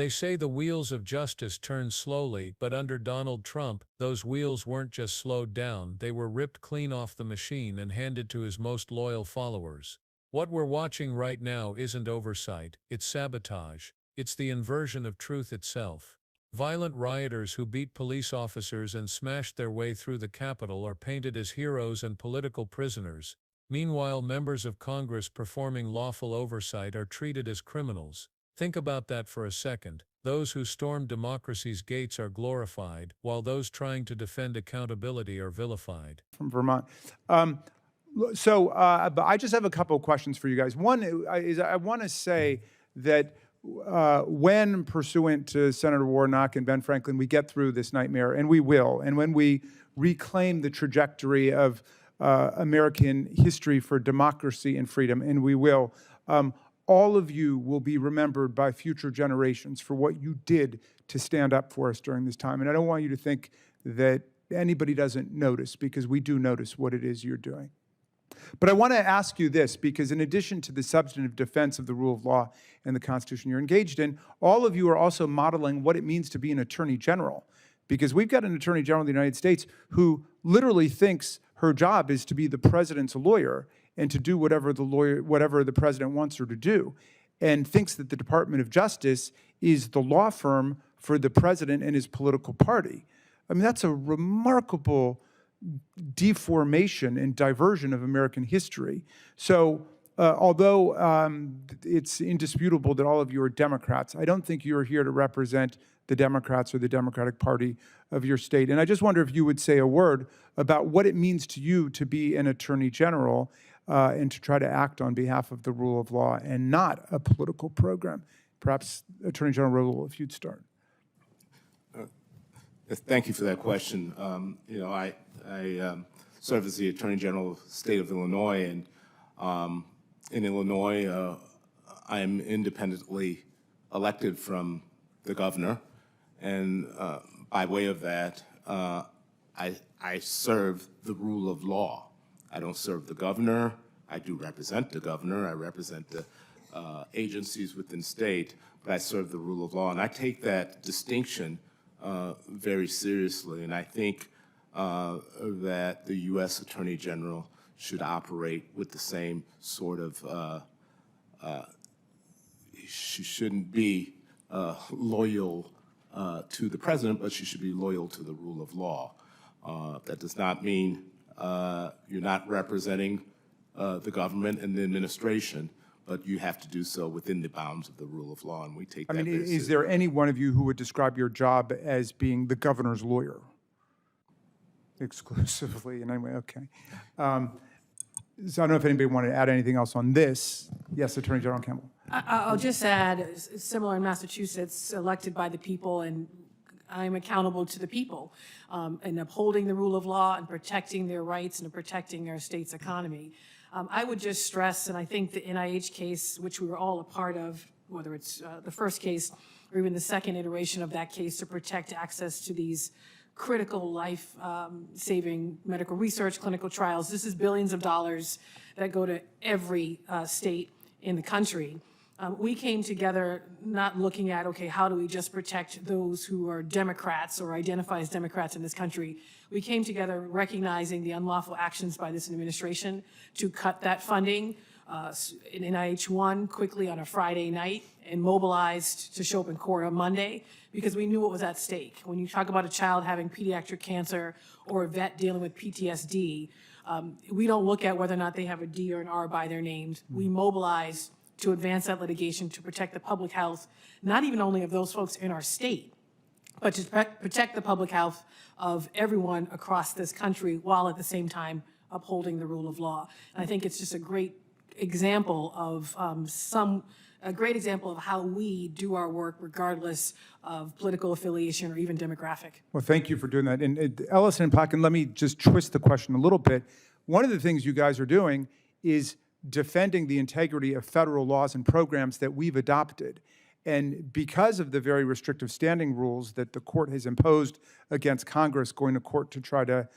They say the wheels of justice turn slowly, but under Donald Trump, those wheels weren't just slowed down, they were ripped clean off the machine and handed to his most loyal followers. What we're watching right now isn't oversight, it's sabotage. It's the inversion of truth itself. Violent rioters who beat police officers and smashed their way through the Capitol are painted as heroes and political prisoners. Meanwhile, members of Congress performing lawful oversight are treated as criminals. Think about that for a second. Those who stormed democracy's gates are glorified, while those trying to defend accountability are vilified. From Vermont. But I just have a couple of questions for you guys. One is I want to say that when, pursuant to Senator Warnock and Ben Franklin, we get through this nightmare, and we will, and when we reclaim the trajectory of American history for democracy and freedom, and we will, all of you will be remembered by future generations for what you did to stand up for us during this time. And I don't want you to think that anybody doesn't notice, because we do notice what it is you're doing. But I want to ask you this, because in addition to the substantive defense of the rule of law and the Constitution you're engaged in, all of you are also modeling what it means to be an attorney general. Because we've got an attorney general of the United States who literally thinks her job is to be the president's lawyer and to do whatever the president wants her to do, and thinks that the Department of Justice is the law firm for the president and his political party. I mean, that's a remarkable deformation and diversion of American history. So although it's indisputable that all of you are Democrats, I don't think you're here to represent the Democrats or the Democratic Party of your state. And I just wonder if you would say a word about what it means to you to be an attorney general and to try to act on behalf of the rule of law and not a political program. Perhaps Attorney General Rowell, if you'd start. Thank you for that question. I serve as the Attorney General of the state of Illinois, and in Illinois, I am independently elected from the governor, and by way of that, I serve the rule of law. I don't serve the governor. I do represent the governor. I represent the agencies within state, but I serve the rule of law, and I take that distinction very seriously, and I think that the U.S. Attorney General should operate with the same sort of, she shouldn't be loyal to the president, but she should be loyal to the rule of law. That does not mean you're not representing the government and the administration, but you have to do so within the bounds of the rule of law, and we take that very seriously. Is there any one of you who would describe your job as being the governor's lawyer? Exclusively, in any way, okay. So I don't know if anybody wanted to add anything else on this. Yes, Attorney General Campbell. I'll just add, similar in Massachusetts, elected by the people, and I'm accountable to the people in upholding the rule of law and protecting their rights and protecting our state's economy. I would just stress, and I think the NIH case, which we were all a part of, whether it's the first case or even the second iteration of that case, to protect access to these critical life-saving medical research, clinical trials. This is billions of dollars that go to every state in the country. We came together not looking at, okay, how do we just protect those who are Democrats or identify as Democrats in this country? We came together recognizing the unlawful actions by this administration to cut that funding. In NIH won quickly on a Friday night and mobilized to show up in court on Monday because we knew what was at stake. When you talk about a child having pediatric cancer or a vet dealing with PTSD, we don't look at whether or not they have a D or an R by their names. We mobilize to advance that litigation to protect the public health, not even only of those folks in our state, but to protect the public health of everyone across this country while at the same time upholding the rule of law. And I think it's just a great example of a great example of how we do our work regardless of political affiliation or even demographic. Well, thank you for doing that. And Ellison and Plotkin, let me just twist the question a little bit. One of the things you guys are doing is defending the integrity of federal laws and programs that we've adopted. And because of the very restrictive standing rules that the court has imposed against Congress going to court to try to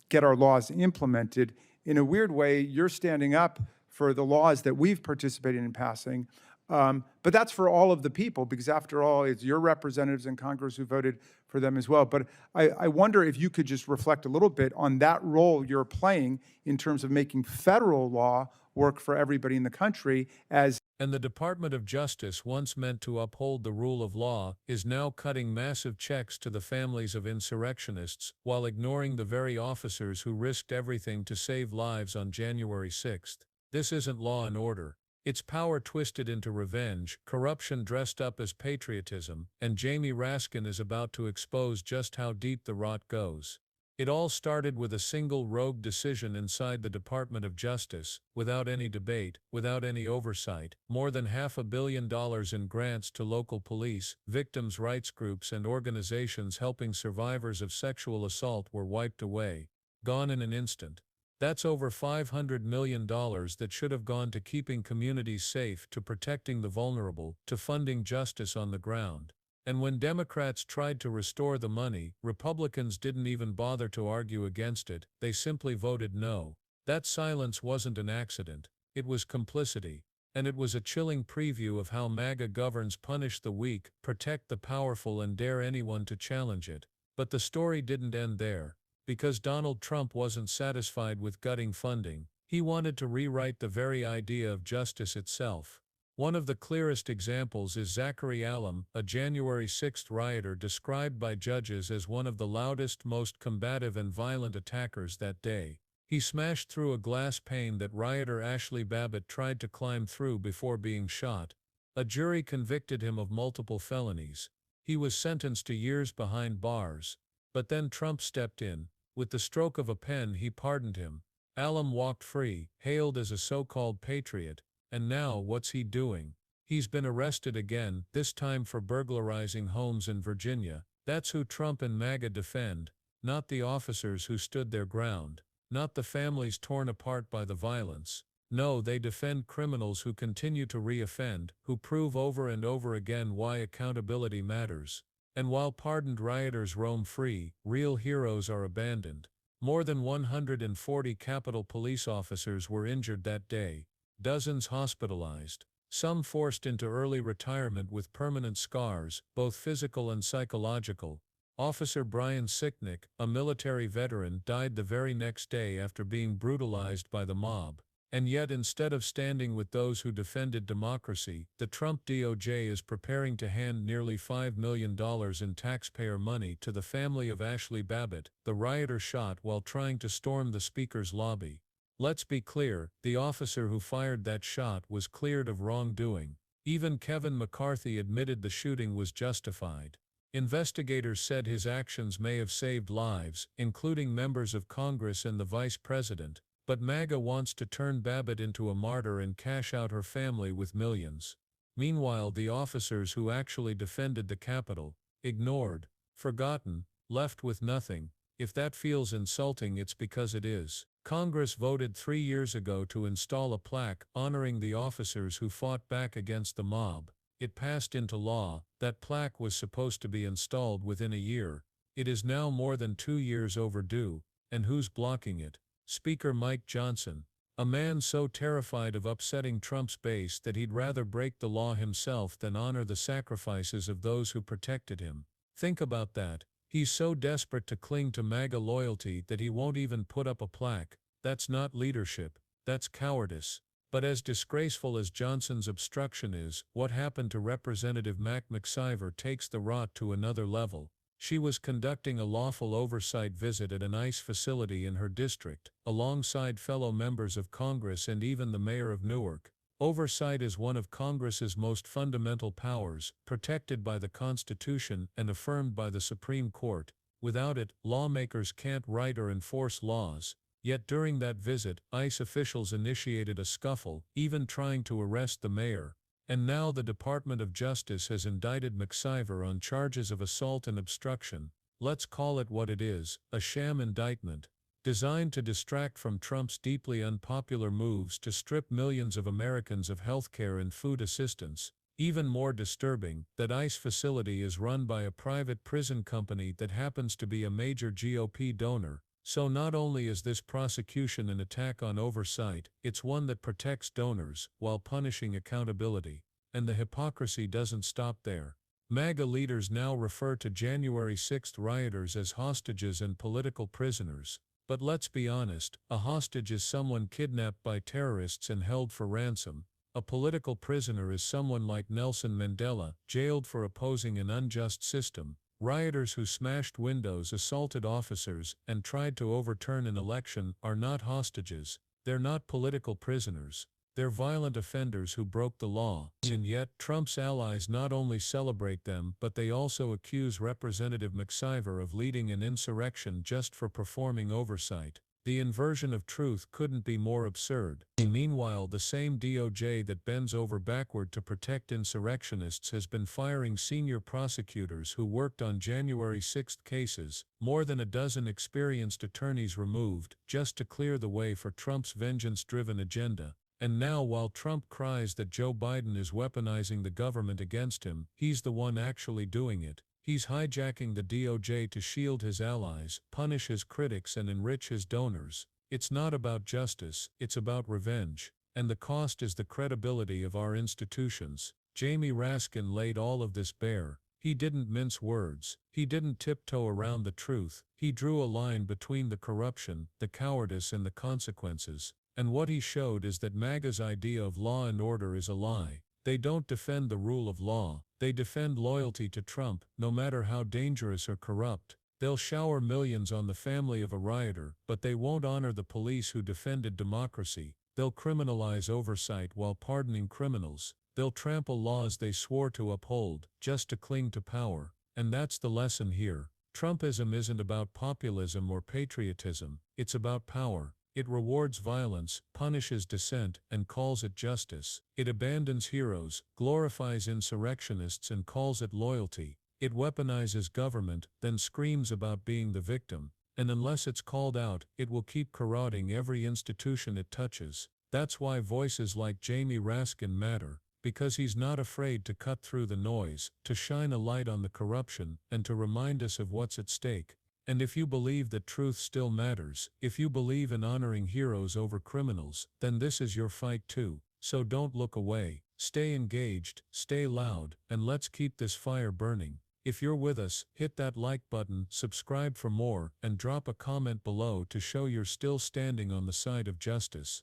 get our laws implemented, in a weird way, you're standing up for the laws that we've participated in passing But that's for all of the people, because after all, it's your representatives in Congress who voted for them as well. But I wonder if you could just reflect a little bit on that role you're playing in terms of making federal law work for everybody in the country as And the Department of Justice, once meant to uphold the rule of law, is now cutting massive checks to the families of insurrectionists while ignoring the very officers who risked everything to save lives on January 6th. This isn't law and order. It's power twisted into revenge, corruption dressed up as patriotism, and Jamie Raskin is about to expose just how deep the rot goes. It all started with a single rogue decision inside the Department of Justice, without any debate, without any oversight. More than $500 million in grants to local police, victims' rights groups, and organizations helping survivors of sexual assault were wiped away, gone in an instant. That's over $500 million that should have gone to keeping communities safe, to protecting the vulnerable, to funding justice on the ground. And when Democrats tried to restore the money, Republicans didn't even bother to argue against it, they simply voted no. That silence wasn't an accident, it was complicity. And it was a chilling preview of how MAGA governs: punish the weak, protect the powerful, and dare anyone to challenge it. But the story didn't end there. Because Donald Trump wasn't satisfied with gutting funding, he wanted to rewrite the very idea of justice itself. One of the clearest examples is Zachary Alam, a January 6th rioter described by judges as one of the loudest, most combative and violent attackers that day. He smashed through a glass pane that rioter Ashley Babbitt tried to climb through before being shot. A jury convicted him of multiple felonies. He was sentenced to years behind bars. But then Trump stepped in. With the stroke of a pen, he pardoned him. Alam walked free, hailed as a so-called patriot. And now, what's he doing? He's been arrested again, this time for burglarizing homes in Virginia. That's who Trump and MAGA defend, not the officers who stood their ground, not the families torn apart by the violence. No, they defend criminals who continue to reoffend, who prove over and over again why accountability matters. And while pardoned rioters roam free, real heroes are abandoned. More than 140 Capitol Police officers were injured that day, dozens hospitalized, some forced into early retirement with permanent scars, both physical and psychological. Officer Brian Sicknick, a military veteran, died the very next day after being brutalized by the mob. And yet, instead of standing with those who defended democracy, the Trump DOJ is preparing to hand nearly $5 million in taxpayer money to the family of Ashley Babbitt, the rioter shot while trying to storm the Speaker's lobby. Let's be clear, the officer who fired that shot was cleared of wrongdoing. Even Kevin McCarthy admitted the shooting was justified. Investigators said his actions may have saved lives, including members of Congress and the Vice President. But MAGA wants to turn Babbitt into a martyr and cash out her family with millions. Meanwhile, the officers who actually defended the Capitol, ignored, forgotten, left with nothing. If that feels insulting, it's because it is. Congress voted 3 years ago to install a plaque honoring the officers who fought back against the mob. It passed into law. That plaque was supposed to be installed within a year. It is now more than 2 years overdue. And who's blocking it? Speaker Mike Johnson, a man so terrified of upsetting Trump's base that he'd rather break the law himself than honor the sacrifices of those who protected him. Think about that. He's so desperate to cling to MAGA loyalty that he won't even put up a plaque. That's not leadership, that's cowardice. But as disgraceful as Johnson's obstruction is, what happened to Representative Mac McIver takes the rot to another level. She was conducting a lawful oversight visit at an ICE facility in her district, alongside fellow members of Congress and even the mayor of Newark. Oversight is one of Congress's most fundamental powers, protected by the Constitution and affirmed by the Supreme Court. Without it, lawmakers can't write or enforce laws. Yet during that visit, ICE officials initiated a scuffle, even trying to arrest the mayor. And now the Department of Justice has indicted McIver on charges of assault and obstruction. Let's call it what it is, a sham indictment, designed to distract from Trump's deeply unpopular moves to strip millions of Americans of health care and food assistance. Even more disturbing, that ICE facility is run by a private prison company that happens to be a major GOP donor. So not only is this prosecution an attack on oversight, it's one that protects donors, while punishing accountability. And the hypocrisy doesn't stop there. MAGA leaders now refer to January 6 rioters as hostages and political prisoners. But let's be honest, a hostage is someone kidnapped by terrorists and held for ransom. A political prisoner is someone like Nelson Mandela, jailed for opposing an unjust system. Rioters who smashed windows, assaulted officers, and tried to overturn an election are not hostages. They're not political prisoners. They're violent offenders who broke the law. And yet, Trump's allies not only celebrate them, but they also accuse Representative McIver of leading an insurrection just for performing oversight. The inversion of truth couldn't be more absurd. Meanwhile, the same DOJ that bends over backward to protect insurrectionists has been firing senior prosecutors who worked on January 6 cases, more than a dozen experienced attorneys removed, just to clear the way for Trump's vengeance-driven agenda. And now, while Trump cries that Joe Biden is weaponizing the government against him, he's the one actually doing it. He's hijacking the DOJ to shield his allies, punish his critics, and enrich his donors. It's not about justice, it's about revenge. And the cost is the credibility of our institutions. Jamie Raskin laid all of this bare. He didn't mince words. He didn't tiptoe around the truth. He drew a line between the corruption, the cowardice, and the consequences. And what he showed is that MAGA's idea of law and order is a lie. They don't defend the rule of law. They defend loyalty to Trump, no matter how dangerous or corrupt. They'll shower millions on the family of a rioter, but they won't honor the police who defended democracy. They'll criminalize oversight while pardoning criminals. They'll trample laws they swore to uphold, just to cling to power. And that's the lesson here. Trumpism isn't about populism or patriotism. It's about power. It rewards violence, punishes dissent, and calls it justice. It abandons heroes, glorifies insurrectionists, and calls it loyalty. It weaponizes government, then screams about being the victim. And unless it's called out, it will keep corroding every institution it touches. That's why voices like Jamie Raskin matter, because he's not afraid to cut through the noise, to shine a light on the corruption, and to remind us of what's at stake. And if you believe that truth still matters, if you believe in honoring heroes over criminals, then this is your fight too. So don't look away. Stay engaged, stay loud, and let's keep this fire burning. If you're with us, hit that like button, subscribe for more, and drop a comment below to show you're still standing on the side of justice.